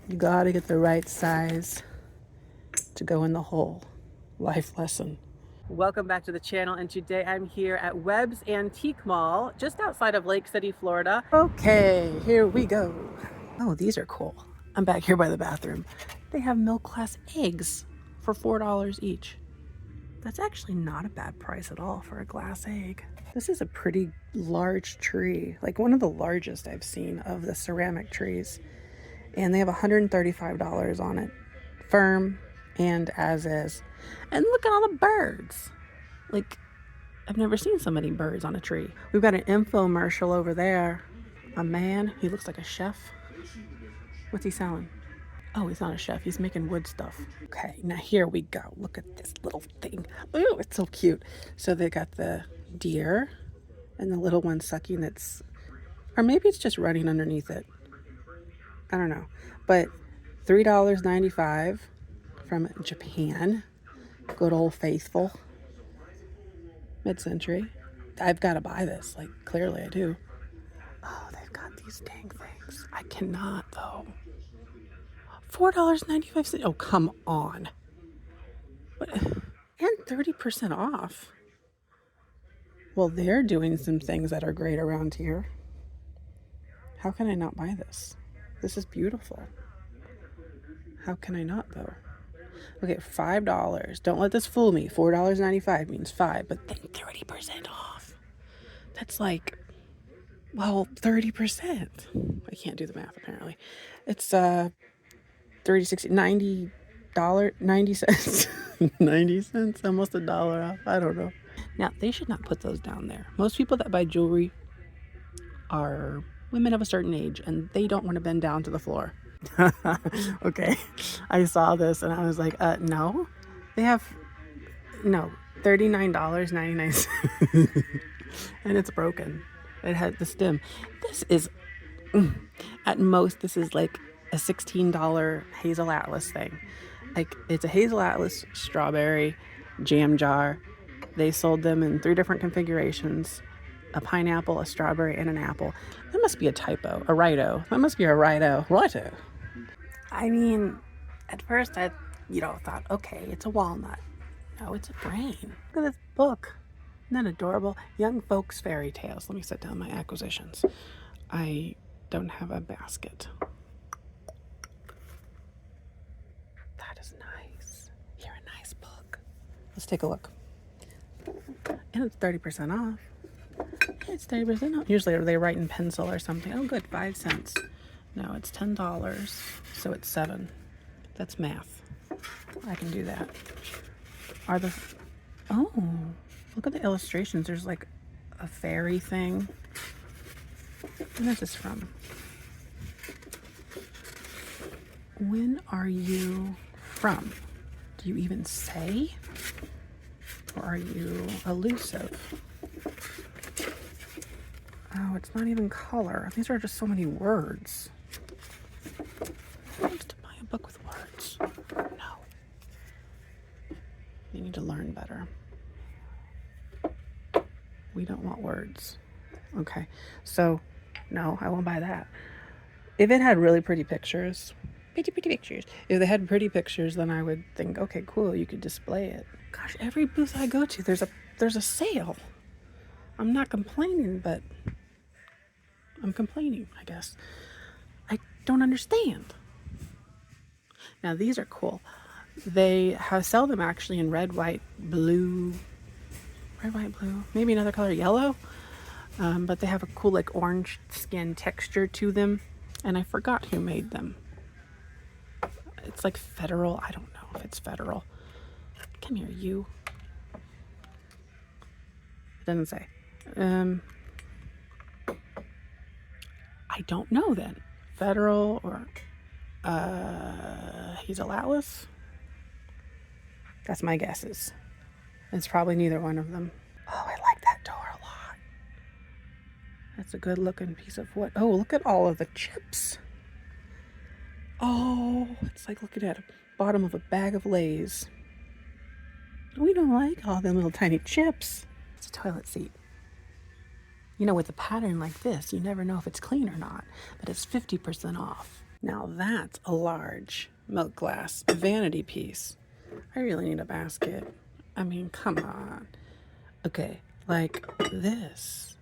You gotta get the right size to go in the hole. Life lesson. Welcome back to the channel, and today I'm here at Webb's Antique Mall, just outside of Lake City, Florida. Okay, here we go. Oh, these are cool. I'm back here by the bathroom. They have milk class eggs for $4 each. That's actually not a bad price at all for a glass egg. This is a pretty large tree, like one of the largest I've seen of the ceramic trees. And they have $135 on it, firm and as is. And look at all the birds. Like, I've never seen so many birds on a tree. We've got an infomercial over there. A man, he looks like a chef. What's he selling? Oh, he's not a chef. He's making wood stuff. Okay, now here we go. Look at this little thing. Oh, it's so cute. So they got the deer and the little one sucking its, or maybe it's just running underneath it. I don't know. But $3.95 from Japan. Good old faithful. Mid-century. I've got to buy this. Like, clearly I do. Oh, they've got these dang things. I cannot, though. $4.95. Oh, come on. What? And 30% off. Well, they're doing some things that are great around here. How can I not buy this? This is beautiful. How can I not, though? Okay, $5. Don't let this fool me. $4.95 means 5, but then 30% off. That's like, well, 30%. I can't do the math, apparently. It's 30, 60, $90, 90 cents. 90 cents, almost $1 off. I don't know. Now, they should not put those down there. Most people that buy jewelry are women of a certain age, and they don't want to bend down to the floor. Okay, I saw this and I was like, no. They have, no, $39.99. And it's broken. It had the stem. This is, at most, this is like a $16 Hazel Atlas thing. Like, it's a Hazel Atlas strawberry jam jar. They sold them in 3 different configurations. A pineapple, a strawberry, and an apple. That must be a typo. A Righto. That must be a Righto. Righto. I mean, at first I, thought, okay, it's a walnut. No, it's a brain. Look at this book. Isn't that adorable? Young Folks Fairy Tales. Let me set down my acquisitions. I don't have a basket. That is nice. You're a nice book. Let's take a look. And it's 30% off. It's 30% off. Usually they write in pencil or something. Oh, good, 5 cents. No, it's $10, so it's 7. That's math. I can do that. Oh, look at the illustrations. There's like a fairy thing. When is this from? When are you from? Do you even say? Or are you elusive? Oh, it's not even color. These are just so many words. Who wants to buy a book with words? No. You need to learn better. We don't want words. Okay, so no, I won't buy that. If it had really pretty pictures, if they had pretty pictures, then I would think, okay, cool, you could display it. Gosh, every booth I go to, there's a sale. I'm not complaining, but I'm complaining, I guess. I don't understand. Now, these are cool. They sell them actually in red, white, blue, maybe another color, yellow. But they have a cool, like, orange skin texture to them. And I forgot who made them. It's like Federal. I don't know if it's Federal. Come here, you. It doesn't say. I don't know then. Federal or Hazel Atlas? That's my guesses. It's probably neither one of them. Oh, I like that door a lot. That's a good looking piece of wood. Oh, look at all of the chips. Oh, it's like looking at the bottom of a bag of Lay's. We don't like all them little tiny chips. It's a toilet seat. You know, with a pattern like this, you never know if it's clean or not, but it's 50% off. Now that's a large milk glass vanity piece. I really need a basket. I mean, come on. Okay, like this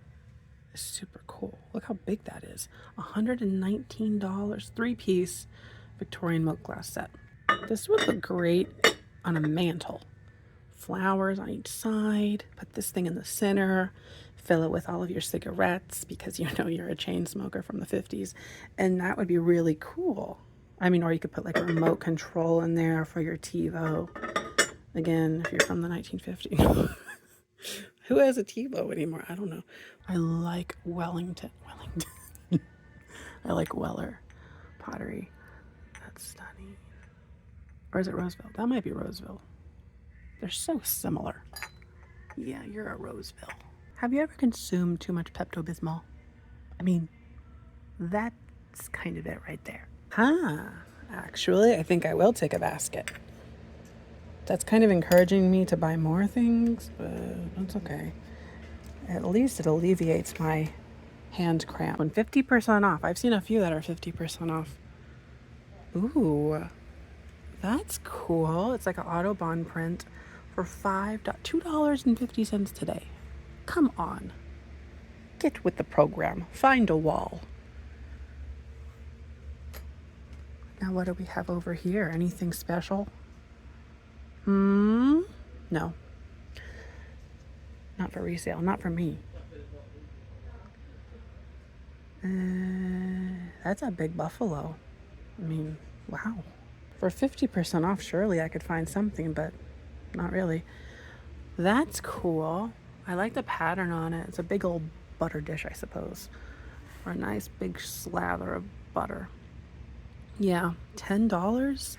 is super cool. Look how big that is. $119, 3-piece Victorian milk glass set. This would look great on a mantle. Flowers on each side, put this thing in the center, fill it with all of your cigarettes because you know you're a chain smoker from the 50s, and that would be really cool. I mean, or you could put like a remote control in there for your TiVo. Again, if you're from the 1950s. Who has a TiVo anymore? I don't know. I like Wellington. I like Weller pottery. That's stunning. Or is it Roseville? That might be Roseville. They're so similar. Yeah, you're a Roseville. Have you ever consumed too much Pepto Bismol? I mean, that's kind of it right there. Actually, I think I will take a basket. That's kind of encouraging me to buy more things, but that's okay. At least it alleviates my hand cramp. When 50% off. I've seen a few that are 50% off. Ooh, that's cool. It's like an Autobahn print for $2.50 today. Come on. Get with the program. Find a wall. Now what do we have over here? Anything special? No. Not for resale. Not for me. That's a big buffalo. I mean, wow. For 50% off, surely I could find something, but not really. That's cool. I like the pattern on it. It's a big old butter dish, I suppose. Or a nice big slather of butter. Yeah, $10?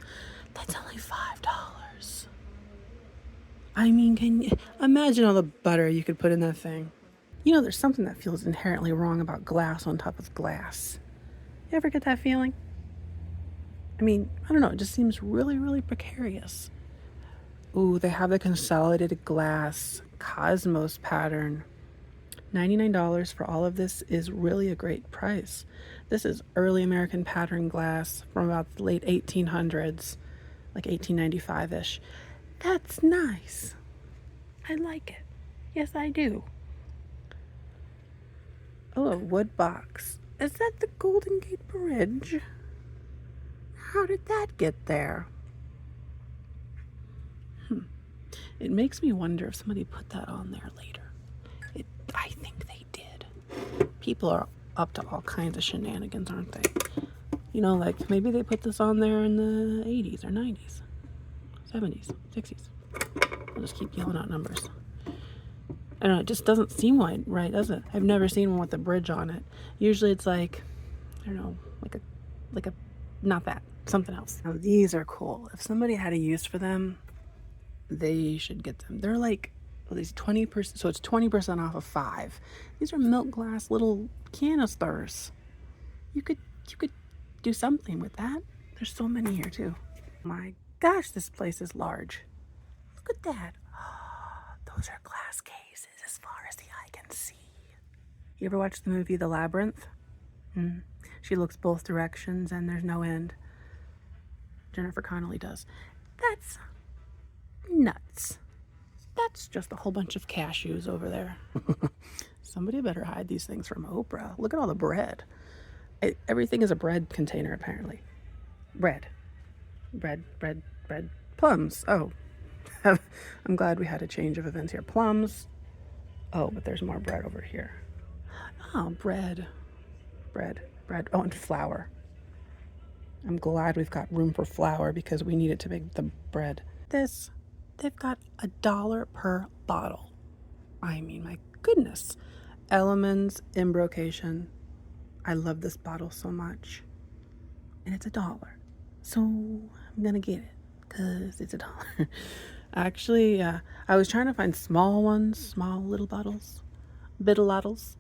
That's only $5. I mean, can you imagine all the butter you could put in that thing? You know, there's something that feels inherently wrong about glass on top of glass. You ever get that feeling? I mean, I don't know, it just seems really, really precarious. Ooh, they have the consolidated glass Cosmos pattern. $99 for all of this is really a great price. This is early American pattern glass from about the late 1800s, like 1895-ish. That's nice. I like it. Yes, I do. Oh, a wood box. Is that the Golden Gate Bridge? How did that get there? It makes me wonder if somebody put that on there later. I think they did. People are up to all kinds of shenanigans, aren't they? You know, like maybe they put this on there in the 80s or 90s, 70s, 60s. I'll just keep yelling out numbers. I don't know, it just doesn't seem right, does it? I've never seen one with a bridge on it. Usually it's like, I don't know, like a, not that, something else. Now these are cool. If somebody had a use for them, they should get them. They're like, well, these 20%, so it's 20% off of 5. These are milk glass little canisters. You could do something with that. There's so many here too. My gosh, this place is large. Look at that. Oh, those are glass cases as far as the eye can see. You ever watch the movie The Labyrinth? She looks both directions and there's no end. Jennifer Connelly does. That's nuts. That's just a whole bunch of cashews over there. Somebody better hide these things from Oprah. Look at all the bread. Everything is a bread container, apparently. Bread. Plums. Oh, I'm glad we had a change of events here. Plums. Oh, but there's more bread over here. Oh, bread. Oh, and flour. I'm glad we've got room for flour because we need it to make the bread. They've got $1 per bottle. I mean, my goodness. Elements Embrocation. I love this bottle so much. And it's $1. So I'm gonna get it because it's $1. Actually, I was trying to find small ones, small little bottles. Biddleaddles.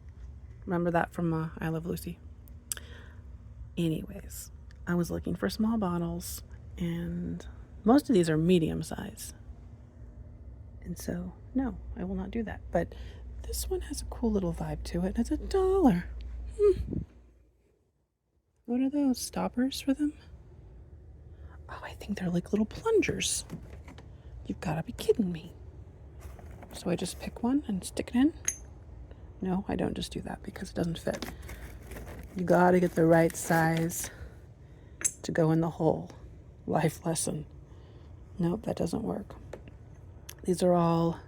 Remember that from I Love Lucy? Anyways, I was looking for small bottles and most of these are medium size. And so, no, I will not do that. But this one has a cool little vibe to it. It's $1. What are those? Stoppers for them? Oh, I think they're like little plungers. You've got to be kidding me. So I just pick one and stick it in? No, I don't just do that because it doesn't fit. You got to get the right size to go in the hole. Life lesson. Nope, that doesn't work. These are all,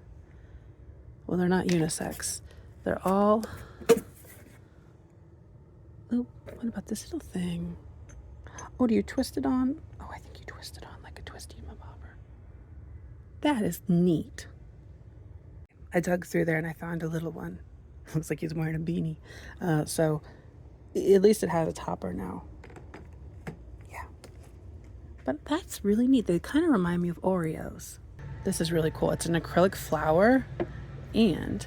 well, they're not unisex. They're all, oh, what about this little thing? Oh, do you twist it on? Oh, I think you twist it on like a twisty bobber. That is neat. I dug through there and I found a little one. Looks like he's wearing a beanie. So at least it has a topper now. Yeah. But that's really neat. They kind of remind me of Oreos. This is really cool. It's an acrylic flower and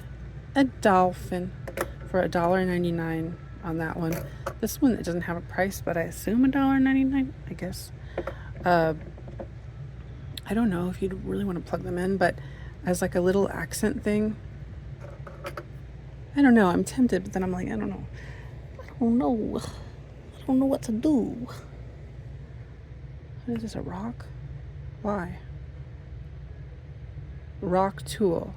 a dolphin for $1.99 on that one. This one, it doesn't have a price, but I assume $1.99, I guess. I don't know if you'd really want to plug them in, but as like a little accent thing, I don't know. I'm tempted, but then I'm like, I don't know. I don't know what to do. What is this, a rock? Why? Rock tool.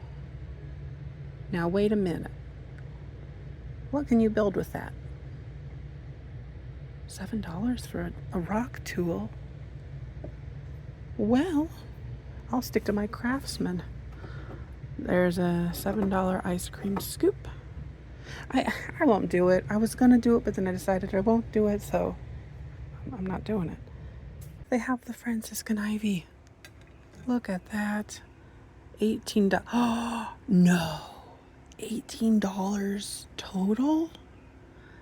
Now wait a minute. What can you build with that? $7 for a rock tool? Well, I'll stick to my Craftsman. There's a $7 ice cream scoop. I won't do it. I was gonna do it, but then I decided I won't do it, so I'm not doing it. They have the Franciscan Ivy. Look at that. $18. Oh, no. $18 total?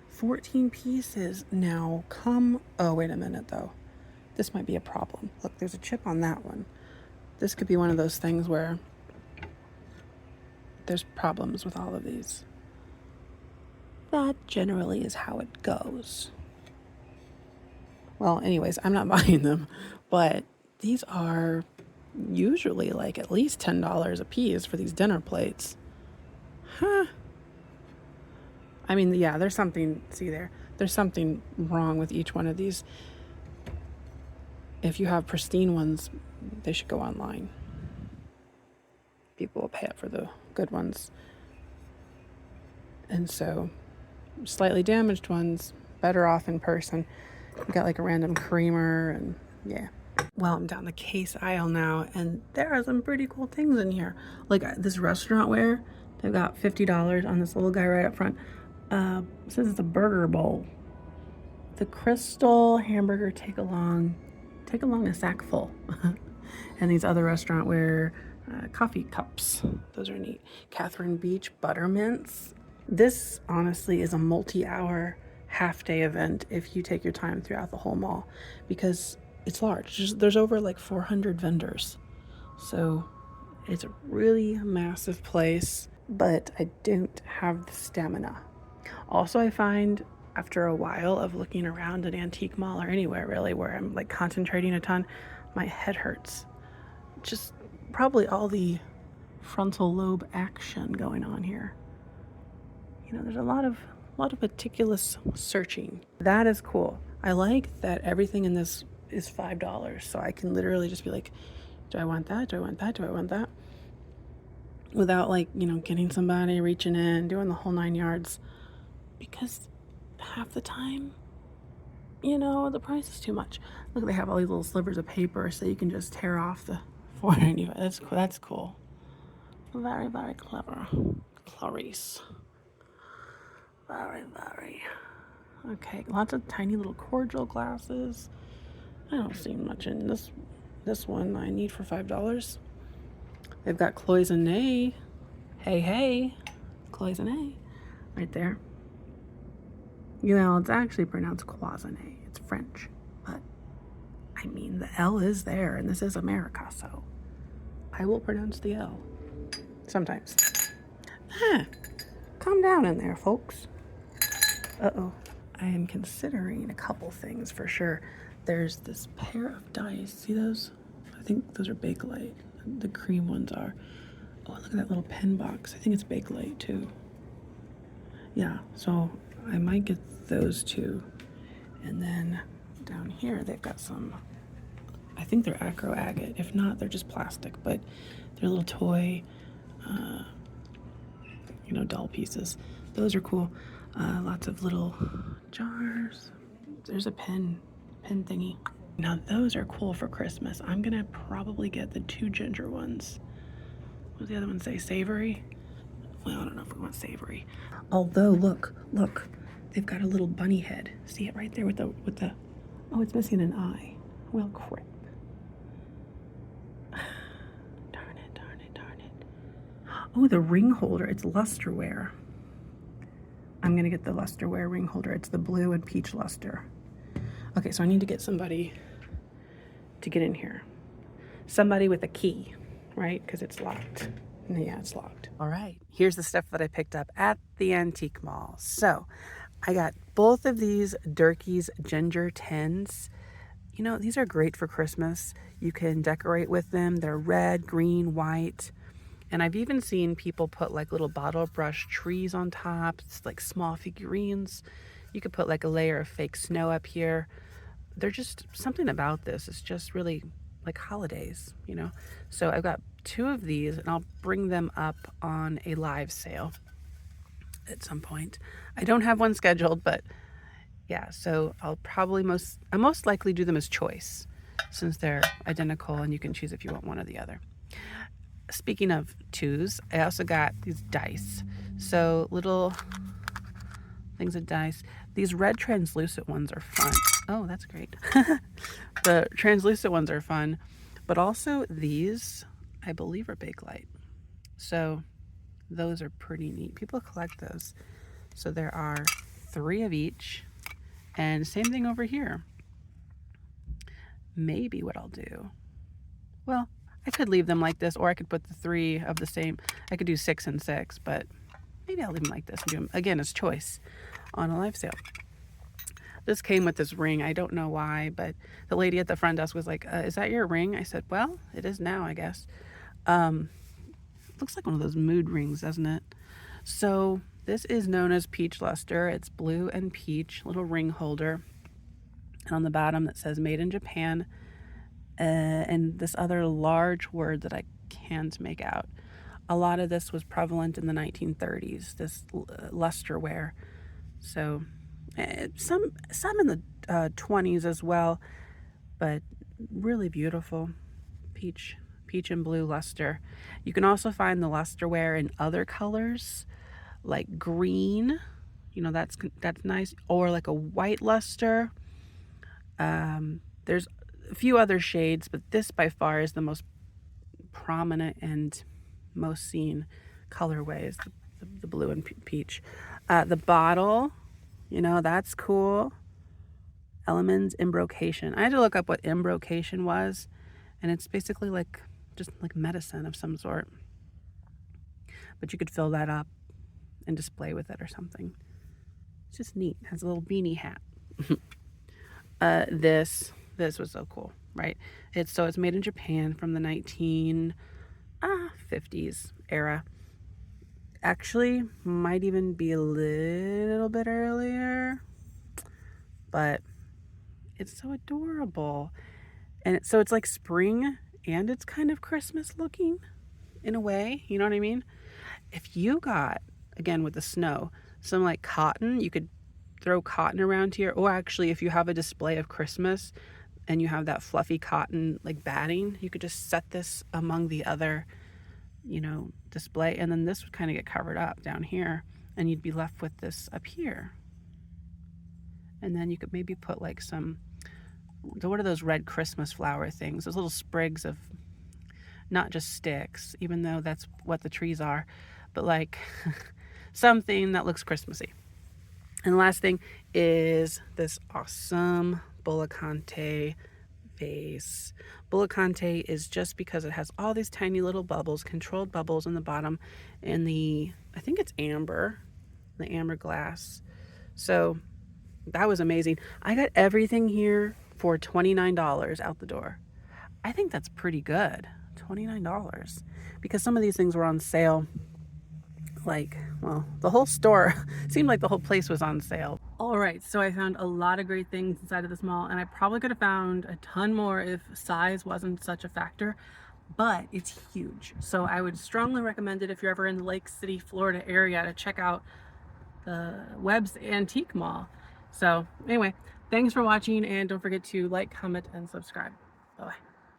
14 pieces. Now come, oh, wait a minute though. This might be a problem. Look, there's a chip on that one. This could be one of those things where there's problems with all of these. That generally is how it goes. Well, anyways, I'm not buying them, but these are usually like at least $10 a piece for these dinner plates. Huh. I mean, yeah, there's something, see there, there's something wrong with each one of these. If you have pristine ones, they should go online. People will pay up for the good ones. And so slightly damaged ones, better off in person. You got like a random creamer and yeah. Well, I'm down the case aisle now and there are some pretty cool things in here. Like this restaurant ware, they've got $50 on this little guy right up front. It says it's a burger bowl. The crystal hamburger take along a sack full. And these other restaurant ware coffee cups. Those are neat. Catherine Beach buttermints. This honestly is a multi-hour half-day event if you take your time throughout the whole mall because it's large. There's over like 400 vendors. So it's a really massive place, but I don't have the stamina. Also, I find after a while of looking around an antique mall or anywhere really where I'm like concentrating a ton, my head hurts. Just probably all the frontal lobe action going on here. You know, there's a lot of meticulous searching. That is cool. I like that everything in this is $5, so I can literally just be like, do I want that? Do I want that? Do I want that? Without like, you know, getting somebody reaching in, doing the whole 9 yards. Because half the time, you know, the price is too much. Look, they have all these little slivers of paper so you can just tear off the $4.95. That's cool. That's cool. Very, very clever. Clarice. Very, very. Okay, lots of tiny little cordial glasses. I don't see much in this one I need for $5. They've got cloisonne. Hey, cloisonne. Right there. You know, it's actually pronounced cloisonne. It's French. But, I mean, the L is there, and this is America, so I will pronounce the L. Sometimes. Calm down in there, folks. Uh-oh. I am considering a couple things for sure. There's this pair of dice. See those? I think those are Bakelite. The cream ones are. Oh, look at that little pen box. I think it's Bakelite too. Yeah, so I might get those two. And then down here, they've got some, I think they're acro agate. If not, they're just plastic, but they're little toy, you know, doll pieces. Those are cool. Lots of little jars. There's a pen thingy. Now those are cool for Christmas. I'm gonna probably get the 2 ginger ones. What does the other one say? Savory? Well, I don't know if we want savory. Although, look, they've got a little bunny head. See it right there with the, oh, it's missing an eye. Well, crap. Darn it. Oh, the ring holder, it's lusterware. I'm gonna get the lusterware ring holder. It's the blue and peach luster. Okay, so I need to get somebody to get in here. Somebody with a key, right? Because it's locked. Yeah, it's locked. All right, here's the stuff that I picked up at the antique mall. So I got both of these Durkee's ginger tins. You know, these are great for Christmas. You can decorate with them. They're red, green, white. And I've even seen people put like little bottle brush trees on top. It's like small figurines. You could put like a layer of fake snow up here. There's just something about this. It's just really like holidays, you know? So I've got 2 of these and I'll bring them up on a live sale at some point. I don't have one scheduled, but yeah, so I'll probably most likely do them as choice since they're identical and you can choose if you want one or the other. Speaking of 2s, I also got these dice. So little things of dice. These red translucent ones are fun. Oh, that's great. The translucent ones are fun, but also these, I believe, are Bakelite. So those are pretty neat. People collect those. So there are 3 of each, and same thing over here. Maybe what I'll do, well, I could leave them like this, or I could put the 3 of the same. I could do 6 and 6, but maybe I'll leave them like this and do them, again, as choice on a live sale. This came with this ring. I don't know why, but the lady at the front desk was like, is that your ring? I said, well, it is now, I guess. Looks like one of those mood rings, doesn't it? So this is known as peach luster. It's blue and peach, little ring holder. And on the bottom it says made in Japan. And this other large word that I can't make out. A lot of this was prevalent in the 1930s, this lusterware. So some in the 20s as well, but really beautiful peach and blue luster. You can also find the lusterware in other colors, like green. You know, that's nice, or like a white luster. There's a few other shades, but this by far is the most prominent and most seen colorway is the blue and peach. The bottle, you know, that's cool. Elements embrocation. I had to look up what embrocation was, and it's basically like just like medicine of some sort. But you could fill that up and display with it or something. It's just neat. It has a little beanie hat. This was so cool, right? It's made in Japan from the 1950s era. Actually, might even be a little bit earlier, but it's so adorable. And so it's like spring and it's kind of Christmas looking in a way, you know what I mean? If you got, again with the snow, some like cotton, you could throw cotton around here, or actually if you have a display of Christmas and you have that fluffy cotton like batting, you could just set this among the other, you know, display, and then this would kind of get covered up down here and you'd be left with this up here. And then you could maybe put like some, what are those red Christmas flower things, those little sprigs of, not just sticks, even though that's what the trees are, but like something that looks Christmassy. And the last thing is this awesome Bullacante vase. Bullacante is just because it has all these tiny little bubbles, controlled bubbles in the bottom, and I think it's amber, the amber glass. So that was amazing. I got everything here for $29 out the door. I think that's pretty good, $29, because some of these things were on sale like, well, the whole store seemed like the whole place was on sale. All right, so I found a lot of great things inside of this mall, and I probably could have found a ton more if size wasn't such a factor, but it's huge. So I would strongly recommend it if you're ever in the Lake City, Florida area, to check out the Webb's Antique Mall. So anyway, thanks for watching, and don't forget to like, comment, and subscribe. Bye-bye.